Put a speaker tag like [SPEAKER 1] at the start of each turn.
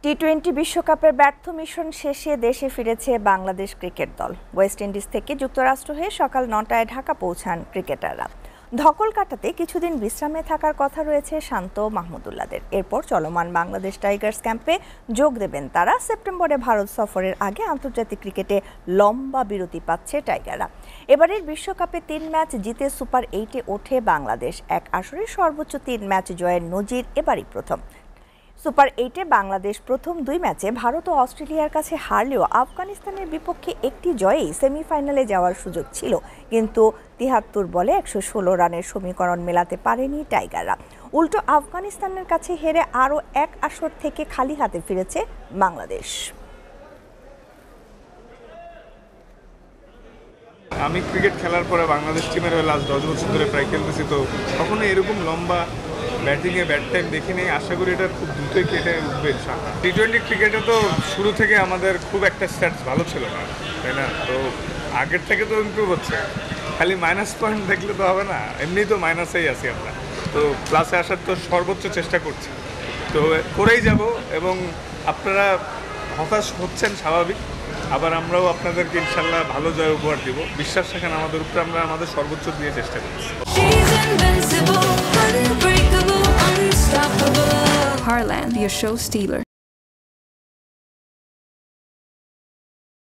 [SPEAKER 1] টি-20 বিশ্বকাপের ব্যর্থ মিশন শেষে দেশে ফিরেছে বাংলাদেশ ক্রিকেট দল। ওয়েস্ট ইন্ডিজ থেকে যুক্তরাষ্ট্র হয়ে সকাল ৯টায় ঢাকা পৌঁছান ক্রিকেটাররা। ধকল কাটাতে কিছুদিন বিশ্রামে থাকার কথা রয়েছে শান্ত মাহমুদুল্লাহদের। এরপর চলমান বাংলাদেশ টাইগার্স ক্যাম্পে যোগ দেবেন তারা। সেপ্টেম্বরে ভারত সফরের আগে আন্তর্জাতিক ক্রিকেটে লম্বা বিরতি পাচ্ছে টাইগাররা। এবারের বিশ্বকাপে ৩ ম্যাচ জিতে সুপার 8-এ ওঠে বাংলাদেশ। এক আসরে সর্বোচ্চ ৩ ম্যাচ জয়ের নজির এবারই প্রথম। সুপার 8-এ বাংলাদেশ প্রথম 2 ম্যাচে ভারত ও অস্ট্রেলিয়ার কাছে হারলেও আফগানিস্তানের বিপক্ষে একটি জয়েই সেমিফাইনালে যাওয়ার সুযোগ ছিল, কিন্তু ৭৩ বলে ১১৬ রানের সমীকরণ মেলাতে পারেনি টাইগাররা। উল্টো আফগানিস্তানের কাছে হেরে আরও এক আসর থেকে খালি হাতে ফিরেছে বাংলাদেশ।
[SPEAKER 2] আমি ক্রিকেট খেলার পরে বাংলাদেশ টিমের লাস্ট 10 বছর ধরে প্রায় খেলতেছি, তো কখনো এরকম লম্বা ব্যাটিংয়ে ব্যাট টাইম দেখিনি। আশা করি এটা খুব দ্রুতই কেটে উঠবে ইনশাআল্লাহ। টি-20 ক্রিকেটে তো শুরু থেকে আমাদের খুব একটা স্ট্যাটস ভালো ছিল না, তাই না? তো আগের থেকে তো ইমপ্রুভ হচ্ছে, খালি মাইনাস পয়েন্ট দেখলে তো হবে না, এমনি তো মাইনাসেই আছি আমরা। তো প্লাসে আসার তো সর্বোচ্চ চেষ্টা করছি, তো করেই যাব। এবং আপনারা হতাশ হচ্ছেন স্বাভাবিক, আবার আমরাও আপনাদেরকে ইনশাল্লাহ ভালো জয় উপহার দিব। বিশ্বাস রাখেন আমাদের উপরে, আমরা আমাদের সর্বোচ্চ দিয়ে চেষ্টা করছি।
[SPEAKER 3] Heartland, your show stealer.